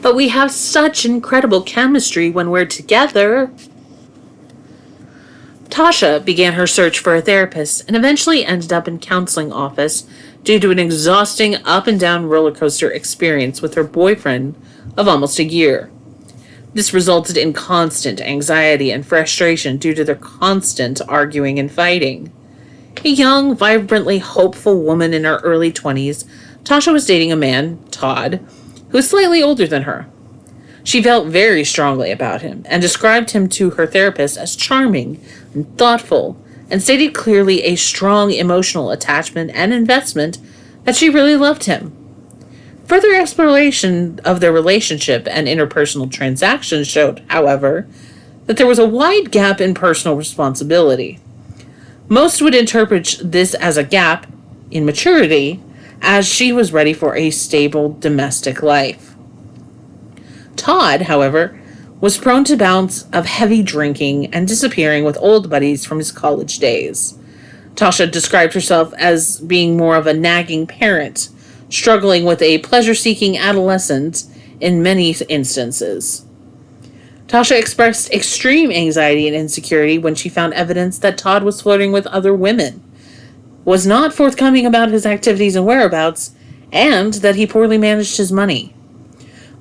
But we have such incredible chemistry when we're together. Tasha began her search for a therapist and eventually ended up in a counseling office due to an exhausting up and down roller coaster experience with her boyfriend of almost a year. This resulted in constant anxiety and frustration due to their constant arguing and fighting. A young, vibrantly hopeful woman in her early 20s, Tasha was dating a man, Todd, who was slightly older than her. She felt very strongly about him and described him to her therapist as charming and thoughtful, and stated clearly a strong emotional attachment and investment that she really loved him. Further exploration of their relationship and interpersonal transactions showed, however, that there was a wide gap in personal responsibility. Most would interpret this as a gap in maturity, as she was ready for a stable domestic life. Todd, however, was prone to bouts of heavy drinking and disappearing with old buddies from his college days. Tasha described herself as being more of a nagging parent, struggling with a pleasure-seeking adolescent in many instances. Tasha expressed extreme anxiety and insecurity when she found evidence that Todd was flirting with other women, was not forthcoming about his activities and whereabouts, and that he poorly managed his money.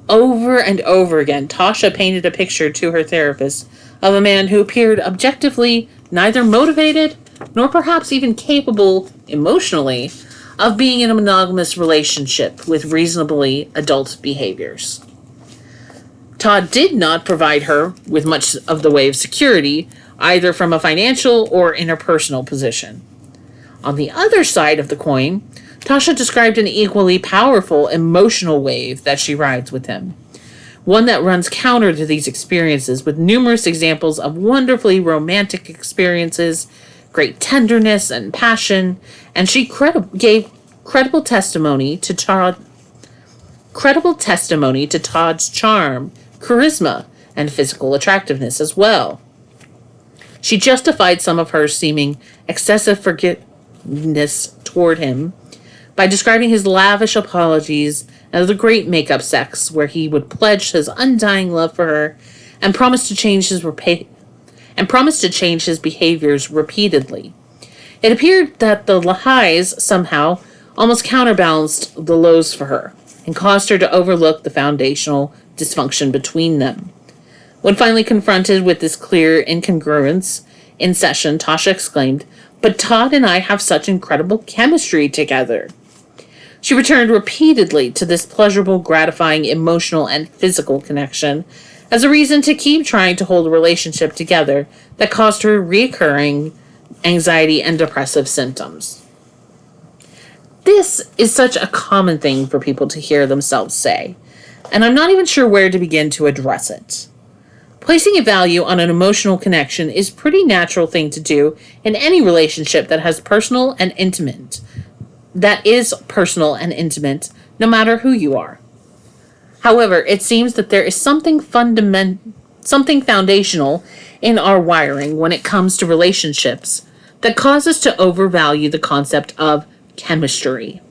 Over and over again, Tasha painted a picture to her therapist of a man who appeared objectively neither motivated nor perhaps even capable emotionally of being in a monogamous relationship with reasonably adult behaviors. Todd did not provide her with much of the way of security, either from a financial or interpersonal position. On the other side of the coin, Tasha described an equally powerful emotional wave that she rides with him, one that runs counter to these experiences with numerous examples of wonderfully romantic experiences, great tenderness and passion, and she gave credible testimony to Todd's charm, charisma, and physical attractiveness as well. She justified some of her seeming excessive forgiveness toward him by describing his lavish apologies and the great make-up sex where he would pledge his undying love for her and promise to change his behaviors repeatedly. It appeared that the highs somehow almost counterbalanced the lows for her and caused her to overlook the foundational dysfunction between them. When finally confronted with this clear incongruence in session, Tasha exclaimed, "But Todd and I have such incredible chemistry together." She returned repeatedly to this pleasurable, gratifying emotional and physical connection as a reason to keep trying to hold a relationship together that caused her recurring anxiety and depressive symptoms. This is such a common thing for people to hear themselves say, and I'm not even sure where to begin to address it. Placing a value on an emotional connection is a pretty natural thing to do in any relationship that is personal and intimate, no matter who you are. However, it seems that there is something foundational in our wiring when it comes to relationships that causes us to overvalue the concept of chemistry.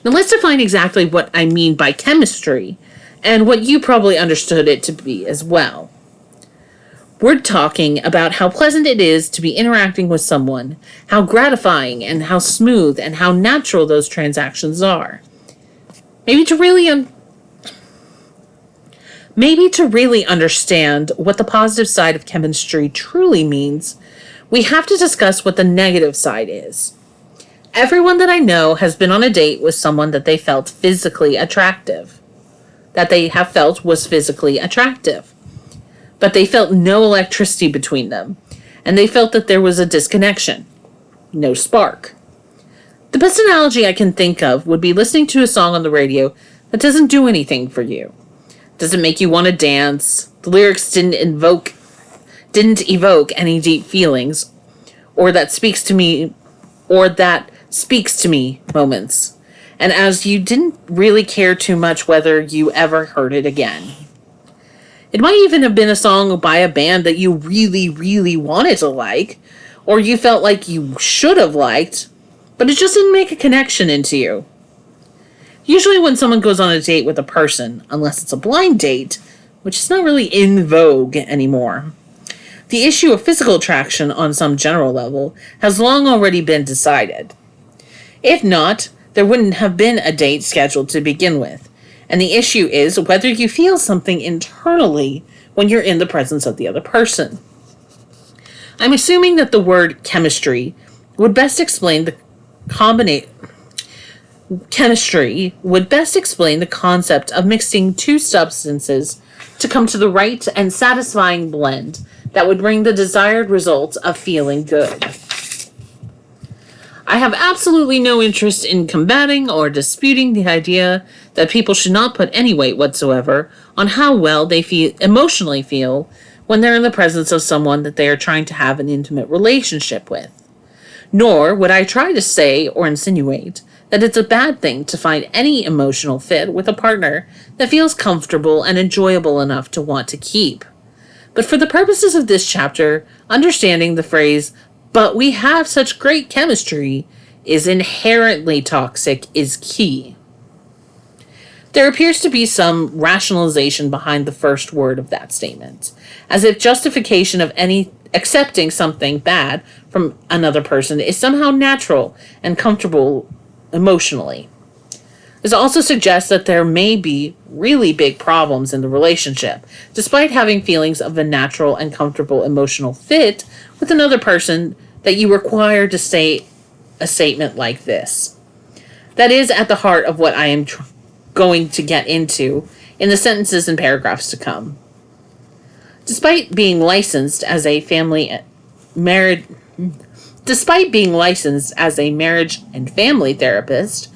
Now let's define exactly what I mean by chemistry and what you probably understood it to be as well. We're talking about how pleasant it is to be interacting with someone, how gratifying and how smooth and how natural those transactions are. Maybe to really understand what the positive side of chemistry truly means, we have to discuss what the negative side is. Everyone that I know has been on a date with someone that they felt physically attractive. That they have felt was physically attractive. But they felt no electricity between them, and they felt that there was a disconnection. No spark. The best analogy I can think of would be listening to a song on the radio that doesn't do anything for you. Doesn't make you want to dance. The lyrics didn't evoke any deep feelings, or that speaks to me moments. And as you didn't really care too much whether you ever heard it again. It might even have been a song by a band that you really, really wanted to like, or you felt like you should have liked, but it just didn't make a connection into you. Usually when someone goes on a date with a person, unless it's a blind date, which is not really in vogue anymore, the issue of physical attraction on some general level has long already been decided. If not, there wouldn't have been a date scheduled to begin with. And the issue is whether you feel something internally when you're in the presence of the other person. I'm assuming that the word chemistry would best explain the concept of mixing two substances to come to the right and satisfying blend that would bring the desired result of feeling good. I have absolutely no interest in combating or disputing the idea that people should not put any weight whatsoever on how well they emotionally feel when they're in the presence of someone that they are trying to have an intimate relationship with. Nor would I try to say or insinuate that it's a bad thing to find any emotional fit with a partner that feels comfortable and enjoyable enough to want to keep. But for the purposes of this chapter, understanding the phrase, "but we have such great chemistry," is inherently toxic is key. There appears to be some rationalization behind the first word of that statement, as if justification of any accepting something bad from another person is somehow natural and comfortable emotionally. This also suggests that there may be really big problems in the relationship, despite having feelings of a natural and comfortable emotional fit with another person, that you require to say a statement like this. That is at the heart of what I am going to get into in the sentences and paragraphs to come. Despite being licensed as a marriage and family therapist,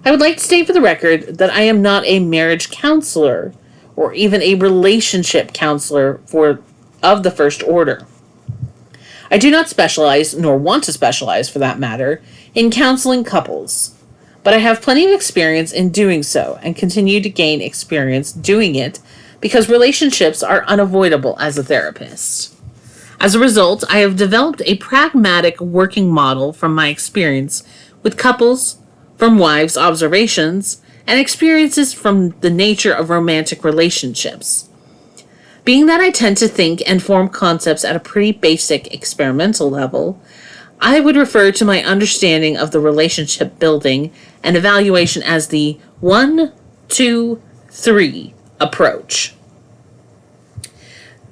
I would like to state for the record that I am not a marriage counselor or even a relationship counselor of the first order. I do not specialize, nor want to specialize for that matter, in counseling couples, but I have plenty of experience in doing so and continue to gain experience doing it because relationships are unavoidable as a therapist. As a result, I have developed a pragmatic working model from my experience with couples, from wives' observations, and experiences from the nature of romantic relationships. Being that I tend to think and form concepts at a pretty basic experimental level, I would refer to my understanding of the relationship building and evaluation as the 1, 2, 3 approach.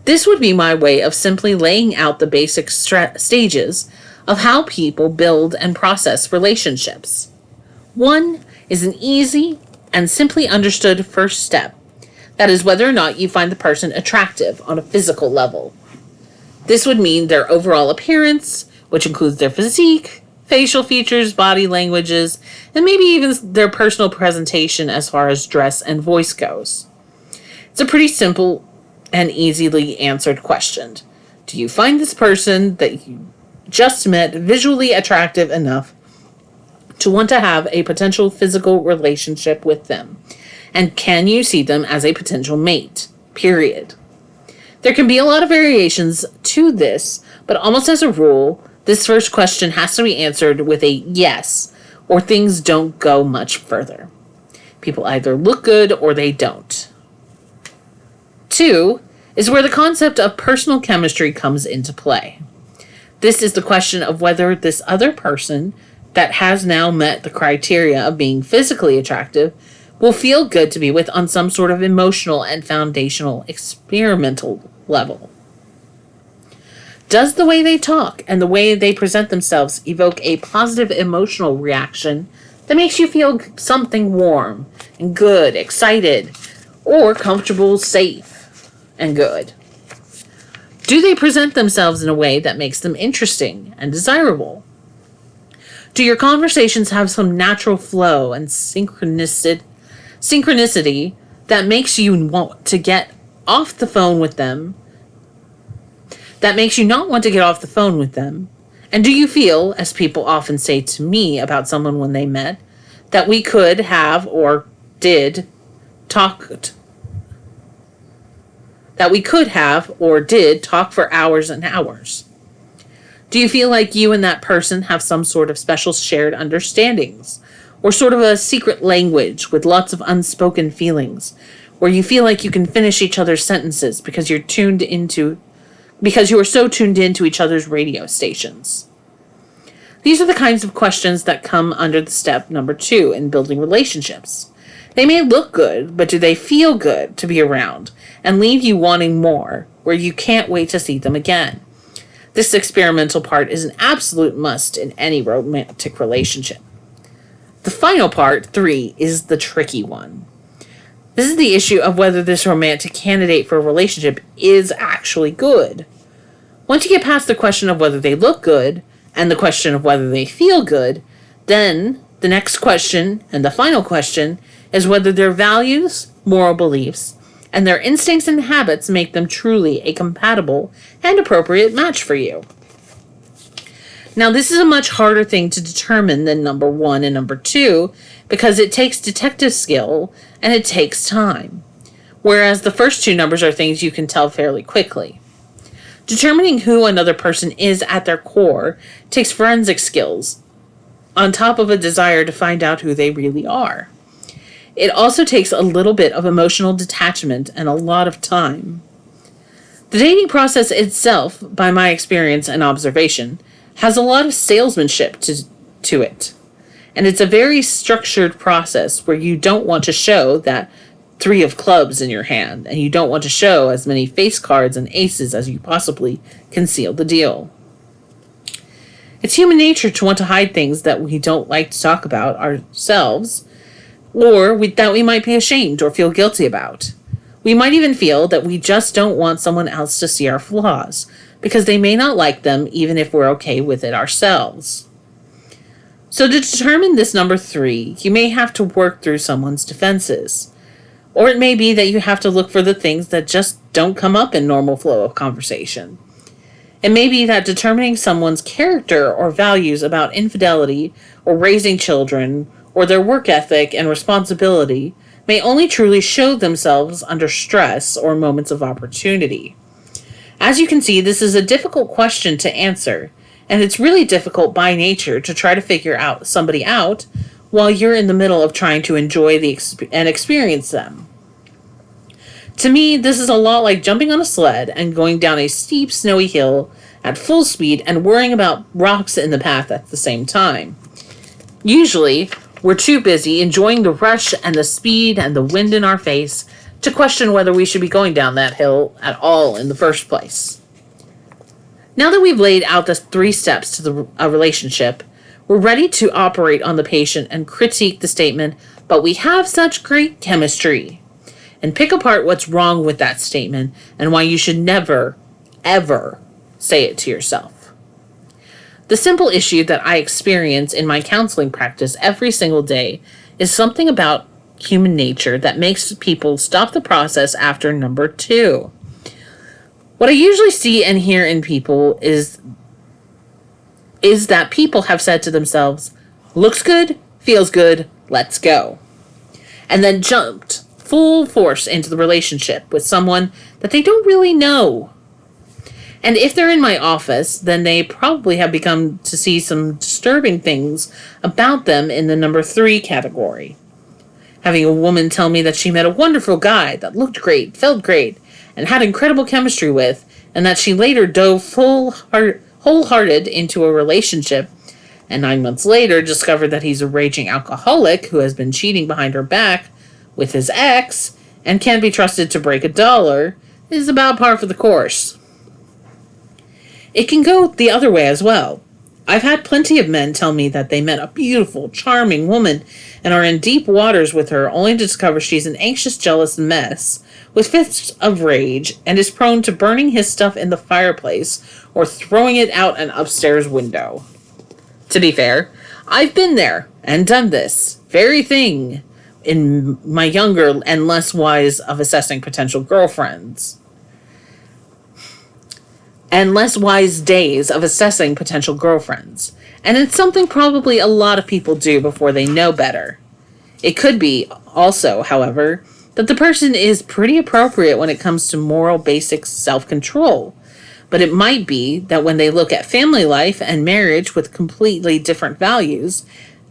This would be my way of simply laying out the basic stages of how people build and process relationships. 1 is an easy and simply understood first step. That is whether or not you find the person attractive on a physical level. This would mean their overall appearance, which includes their physique, facial features, body languages, and maybe even their personal presentation as far as dress and voice goes. It's a pretty simple and easily answered question. Do you find this person that you just met visually attractive enough to want to have a potential physical relationship with them? And can you see them as a potential mate? Period. There can be a lot of variations to this, but almost as a rule, this first question has to be answered with a yes, or things don't go much further. People either look good or they don't. 2 is where the concept of personal chemistry comes into play. This is the question of whether this other person that has now met the criteria of being physically attractive will feel good to be with on some sort of emotional and foundational experimental level. Does the way they talk and the way they present themselves evoke a positive emotional reaction that makes you feel something warm and good, excited, or comfortable, safe, and good? Do they present themselves in a way that makes them interesting and desirable? Do your conversations have some natural flow and synchronicity that makes you want to get off the phone with them? That makes you not want to get off the phone with them? And do you feel, as people often say to me about someone when they met, that we could have or did talk for hours and hours? Do you feel like you and that person have some sort of special shared understandings or sort of a secret language with lots of unspoken feelings, where you feel like you can finish each other's sentences because you are so tuned into each other's radio stations. These are the kinds of questions that come under the step number 2 in building relationships. They may look good, but do they feel good to be around and leave you wanting more, where you can't wait to see them again? This experimental part is an absolute must in any romantic relationship. The final part, 3, is the tricky one. This is the issue of whether this romantic candidate for a relationship is actually good. Once you get past the question of whether they look good and the question of whether they feel good, then the next question and the final question is whether their values, moral beliefs, and their instincts and habits make them truly a compatible and appropriate match for you. Now, this is a much harder thing to determine than number 1 and number 2 because it takes detective skill and it takes time, whereas the first 2 numbers are things you can tell fairly quickly. Determining who another person is at their core takes forensic skills, on top of a desire to find out who they really are. It also takes a little bit of emotional detachment and a lot of time. The dating process itself, by my experience and observation, has a lot of salesmanship to it. And it's a very structured process where you don't want to show that 3 of clubs in your hand, and you don't want to show as many face cards and aces as you possibly can seal the deal. It's human nature to want to hide things that we don't like to talk about ourselves, or that we might be ashamed or feel guilty about. We might even feel that we just don't want someone else to see our flaws, because they may not like them even if we're okay with it ourselves. So to determine this number 3, you may have to work through someone's defenses. Or it may be that you have to look for the things that just don't come up in normal flow of conversation. It may be that determining someone's character or values about infidelity or raising children or their work ethic and responsibility may only truly show themselves under stress or moments of opportunity. As you can see, this is a difficult question to answer, and it's really difficult by nature to try to figure out somebody out while you're in the middle of trying to enjoy and experience them. To me, this is a lot like jumping on a sled and going down a steep, snowy hill at full speed and worrying about rocks in the path at the same time. Usually, we're too busy enjoying the rush and the speed and the wind in our face to question whether we should be going down that hill at all in the first place. Now that we've laid out the 3 steps to a relationship, we're ready to operate on the patient and critique the statement, "But we have such great chemistry," and pick apart what's wrong with that statement and why you should never, ever say it to yourself. The simple issue that I experience in my counseling practice every single day is something about human nature that makes people stop the process after number 2. What I usually see and hear in people is that people have said to themselves, "Looks good, feels good, let's go," and then jumped full force into the relationship with someone that they don't really know. And if they're in my office, then they probably have begun to see some disturbing things about them in the number 3 category. Having a woman tell me that she met a wonderful guy that looked great, felt great, and had incredible chemistry with, and that she later dove wholehearted into a relationship, and 9 months later discovered that he's a raging alcoholic who has been cheating behind her back with his ex and can't be trusted to break a dollar, is about par for the course. It can go the other way as well. I've had plenty of men tell me that they met a beautiful, charming woman and are in deep waters with her only to discover she's an anxious, jealous mess with fits of rage and is prone to burning his stuff in the fireplace or throwing it out an upstairs window. To be fair, I've been there and done this very thing in my younger and less wise of assessing potential girlfriends. And less wise days of assessing potential girlfriends. And it's something probably a lot of people do before they know better. It could be also, however, that the person is pretty appropriate when it comes to moral basic self-control. But it might be that when they look at family life and marriage with completely different values,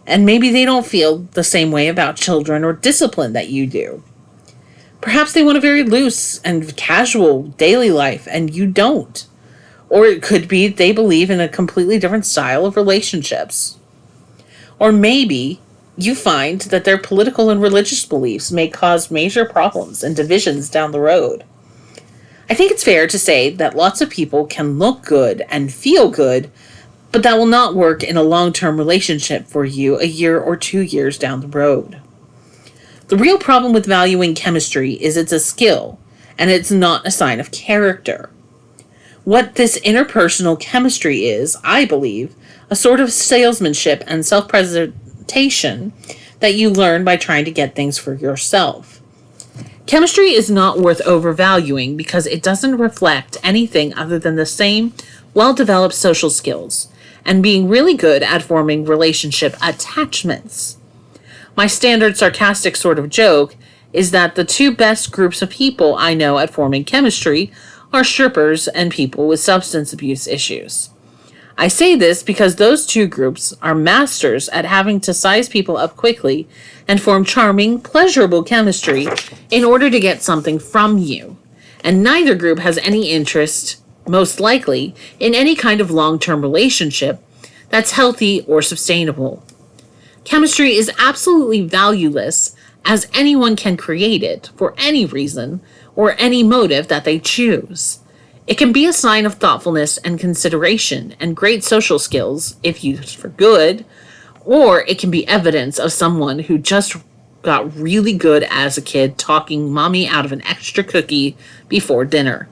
And maybe they don't feel the same way about children or discipline that you do. Perhaps they want a very loose and casual daily life and you don't. Or it could be they believe in a completely different style of relationships. Or maybe you find that their political and religious beliefs may cause major problems and divisions down the road. I think it's fair to say that lots of people can look good and feel good, but that will not work in a long-term relationship for you a year or 2 years down the road. The real problem with valuing chemistry is it's a skill, and it's not a sign of character. What this interpersonal chemistry is, I believe, a sort of salesmanship and self-presentation that you learn by trying to get things for yourself. Chemistry is not worth overvaluing because it doesn't reflect anything other than the same well-developed social skills and being really good at forming relationship attachments. My standard sarcastic sort of joke is that the two best groups of people I know at forming chemistry are strippers and people with substance abuse issues. I say this because those two groups are masters at having to size people up quickly and form charming, pleasurable chemistry in order to get something from you. And neither group has any interest, most likely, in any kind of long-term relationship that's healthy or sustainable. Chemistry is absolutely valueless as anyone can create it for any reason or any motive that they choose. It can be a sign of thoughtfulness and consideration and great social skills if used for good, or it can be evidence of someone who just got really good as a kid talking mommy out of an extra cookie before dinner.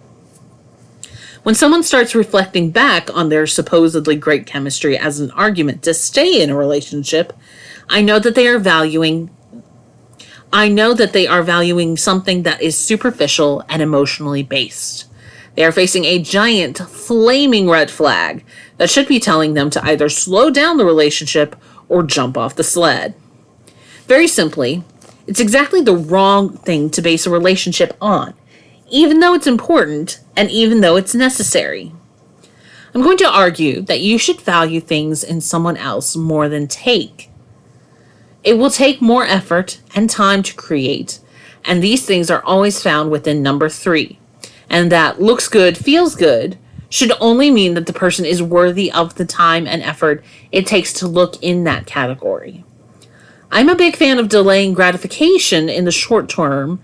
When someone starts reflecting back on their supposedly great chemistry as an argument to stay in a relationship, I know that they are valuing something that is superficial and emotionally based. They are facing a giant, flaming red flag that should be telling them to either slow down the relationship or jump off the sled. Very simply, it's exactly the wrong thing to base a relationship on, even though it's important and even though it's necessary. I'm going to argue that you should value things in someone else more than take. It will take more effort and time to create, and these things are always found within number 3. And that looks good, feels good, should only mean that the person is worthy of the time and effort it takes to look in that category. I'm a big fan of delaying gratification in the short term,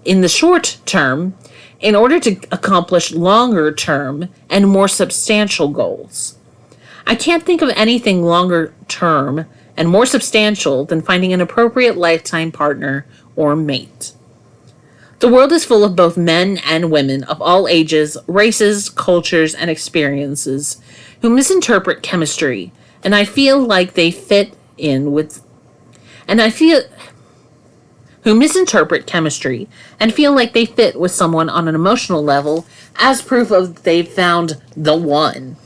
in order to accomplish longer term and more substantial goals. I can't think of anything longer term and more substantial than finding an appropriate lifetime partner or mate. The world is full of both men and women of all ages, races, cultures, and experiences who misinterpret chemistry, and I feel like they fit in with who misinterpret chemistry and feel like they fit with someone on an emotional level as proof of they've found the one.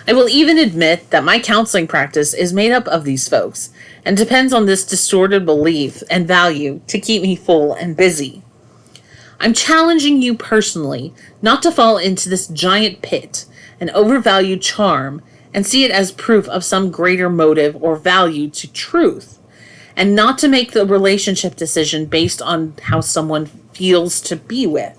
I will even admit that my counseling practice is made up of these folks and depends on this distorted belief and value to keep me full and busy. I'm challenging you personally not to fall into this giant pit and overvalue charm and see it as proof of some greater motive or value to truth, and not to make the relationship decision based on how someone feels to be with.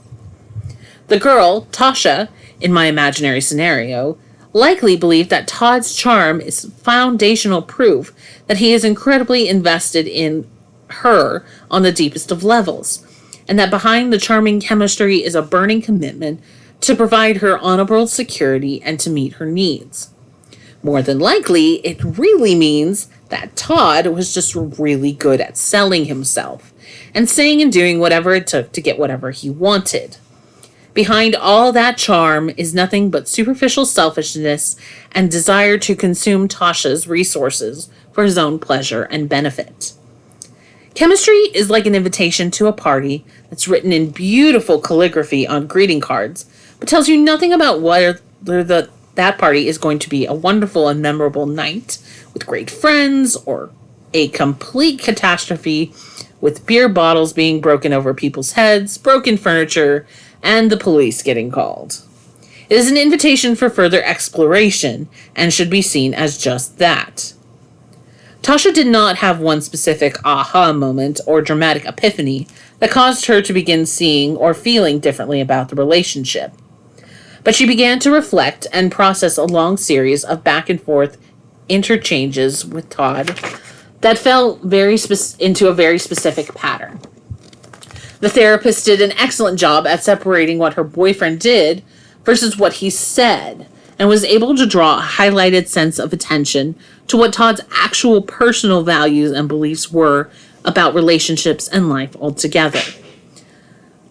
The girl, Tasha, in my imaginary scenario, likely believed that Todd's charm is foundational proof that he is incredibly invested in her on the deepest of levels, and that behind the charming chemistry is a burning commitment to provide her honorable security and to meet her needs. More than likely, it really means that Todd was just really good at selling himself and saying and doing whatever it took to get whatever he wanted. Behind all that charm is nothing but superficial selfishness and desire to consume Tasha's resources for his own pleasure and benefit. Chemistry is like an invitation to a party that's written in beautiful calligraphy on greeting cards, but tells you nothing about whether that party is going to be a wonderful and memorable night with great friends or a complete catastrophe with beer bottles being broken over people's heads, broken furniture, and the police getting called. It is an invitation for further exploration and should be seen as just that. Tasha did not have one specific aha moment or dramatic epiphany that caused her to begin seeing or feeling differently about the relationship. But she began to reflect and process a long series of back and forth interchanges with Todd that fell into a very specific pattern. The therapist did an excellent job at separating what her boyfriend did versus what he said, and was able to draw a highlighted sense of attention to what Todd's actual personal values and beliefs were about relationships and life altogether.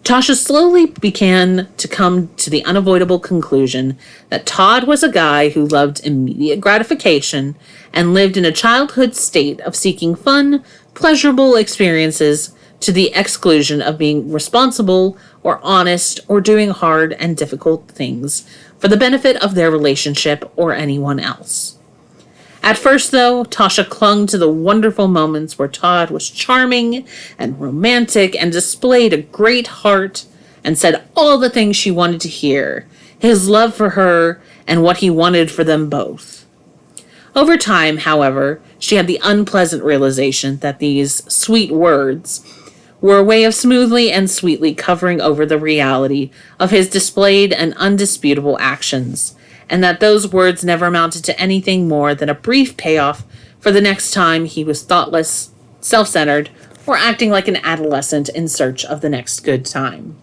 Tasha slowly began to come to the unavoidable conclusion that Todd was a guy who loved immediate gratification and lived in a childhood state of seeking fun, pleasurable experiences to the exclusion of being responsible or honest or doing hard and difficult things for the benefit of their relationship or anyone else. At first, though, Tasha clung to the wonderful moments where Todd was charming and romantic and displayed a great heart and said all the things she wanted to hear, his love for her and what he wanted for them both. Over time, however, she had the unpleasant realization that these sweet words were a way of smoothly and sweetly covering over the reality of his displayed and undisputable actions, and that those words never amounted to anything more than a brief payoff for the next time he was thoughtless, self-centered, or acting like an adolescent in search of the next good time.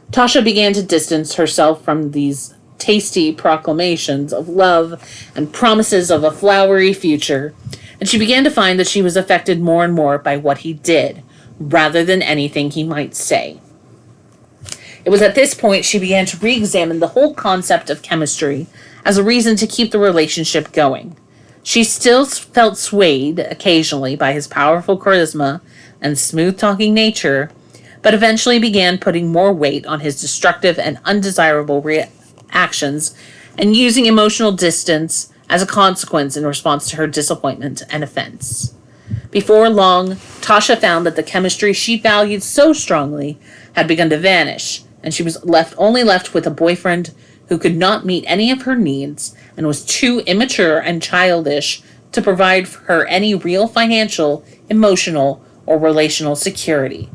Tasha began to distance herself from these tasty proclamations of love and promises of a flowery future, and she began to find that she was affected more and more by what he did, rather than anything he might say. It was at this point she began to re-examine the whole concept of chemistry as a reason to keep the relationship going. She still felt swayed occasionally by his powerful charisma and smooth-talking nature, but eventually began putting more weight on his destructive and undesirable reactions and using emotional distance as a consequence in response to her disappointment and offense. Before long, Tasha found that the chemistry she valued so strongly had begun to vanish, and she was only left with a boyfriend who could not meet any of her needs and was too immature and childish to provide for her any real financial, emotional, or relational security.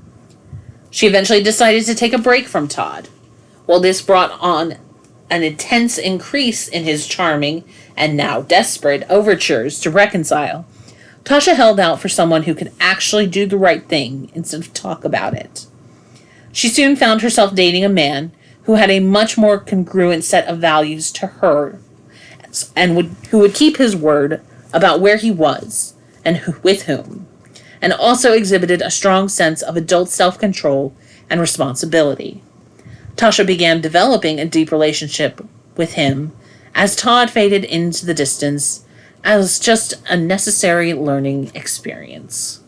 She eventually decided to take a break from Todd. While this brought on an intense increase in his charming and now desperate overtures to reconcile, Tasha held out for someone who could actually do the right thing instead of talk about it. She soon found herself dating a man who had a much more congruent set of values to her and who would keep his word about where he was and with whom, and also exhibited a strong sense of adult self-control and responsibility. Tasha began developing a deep relationship with him as Todd faded into the distance as just a necessary learning experience.